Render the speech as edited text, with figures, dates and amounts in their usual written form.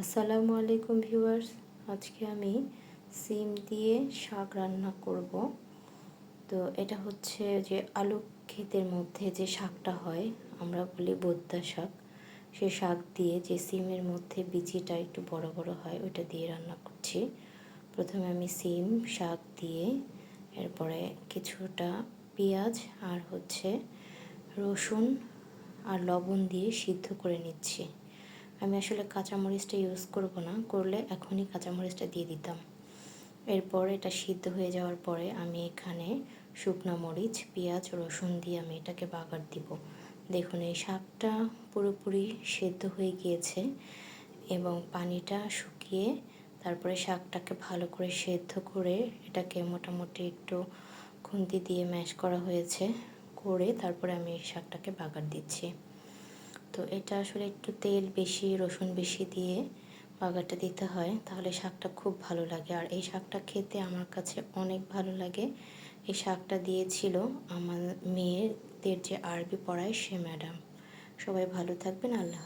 আসসালামু আলাইকুম ভিউয়ার্স। আজকে আমি সিম দিয়ে শাক রান্না করব। তো এটা হচ্ছে যে আলু ক্ষেতের মধ্যে যে শাকটা হয়, আমরা বলি বোদ্দা শাক। সে শাক দিয়ে যে সিমের মধ্যে বিচিটা একটু বড় বড় হয়, ওইটা দিয়ে রান্না করছি। প্রথমে আমি সিম শাক দিয়ে, এরপরে কিছুটা পেঁয়াজ আর রসুন আর লবণ দিয়ে সিদ্ধ করে নিচ্ছি। আমি আসলে কাঁচামরিচটা ইউজ করব না, করলে এখনই কাঁচামরিচটা দিয়ে দিতাম। এরপর এটা সিদ্ধ হয়ে যাওয়ার পরে আমি এখানে শুকনো মরিচ, পেঁয়াজ, রসুন দিয়ে আমি এটাকে বাগার দিব। দেখুন এই শাকটা পুরোপুরি সেদ্ধ হয়ে গিয়েছে এবং পানিটা শুকিয়ে তারপরে শাকটাকে ভালো করে সেদ্ধ করে এটাকে মোটামুটি একটু খুন্তি দিয়ে ম্যাশ করা হয়েছে, করে তারপরে আমি এই শাকটাকে বাগার দিচ্ছি। তো এটা আসলে একটু তেল বেশি, রসুন বেশি দিয়ে বাগারটা দিতে হয়, তাহলে শাকটা খুব ভালো লাগে। আর এই শাকটা খেতে আমার কাছে অনেক ভালো লাগে। এই শাকটা দিয়েছিল আমার মেয়েদের যে আরবি পড়ায় সে ম্যাডাম। সবাই ভালো থাকবেন। আল্লাহ হাফেজ।